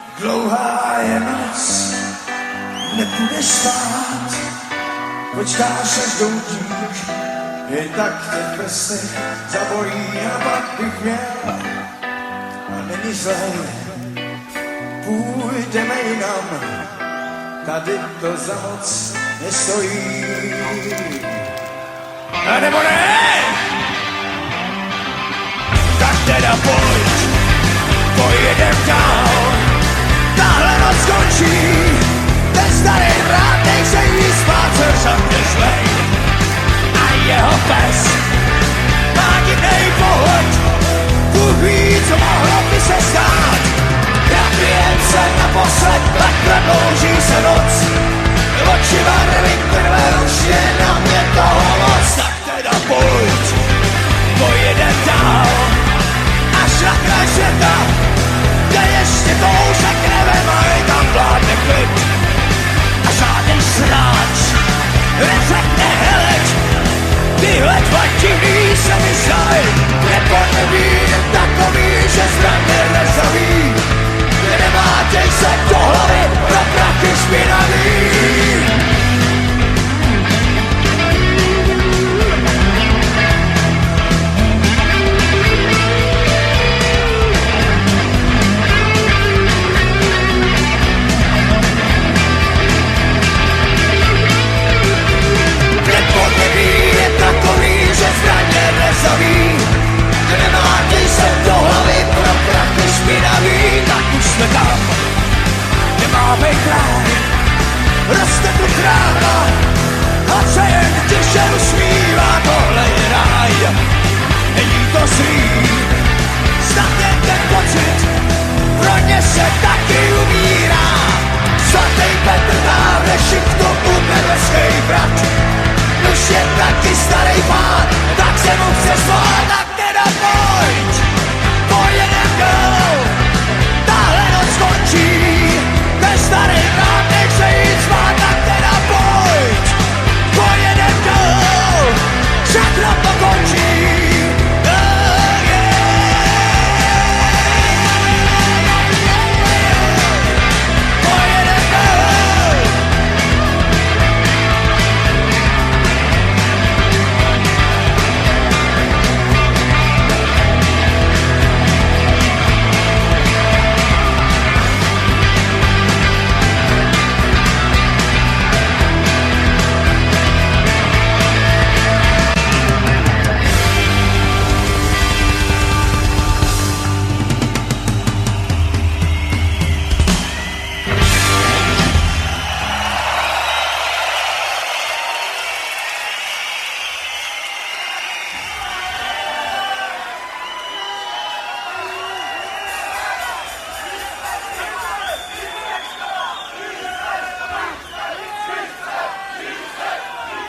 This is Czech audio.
Dlouhá je noc, nepůjdeš spát, počkáš až doutník, je tak v těch prstech zabolí a pak bych měl. A není zlej, půjdeme jinam, tady to za moc nestojí. A nebo ne? Tak teda pojedem dál. Tahle noc skončí, ten starý hrát nechce jí spát, co řekne zlej. A jeho pes má divnej pohled, Bůh ví, co mohlo by se stát. Napijem se naposled, tak prodlouží se noc, oči barvy krve už je na mě toho moc. Tak teda pojedem dál, až na kraj světa, kde ještě kousek nevemají, tam vládne klid. A žádný sráč neřekne heleď, tyhle dva divný se mi zdají. Nebo neví, jen takový, že zbraně nezaví, kde nemáte se do hlavy pro prachy špinavý. Nemáte se do hlavy pro prachy špinavý, tak už jsme tam, kde máme kraj. Roste tu tráva a se jen tiše usmívá, tohle je ráj. Není to zlý, snad jen ten pocit, pro ně se dá.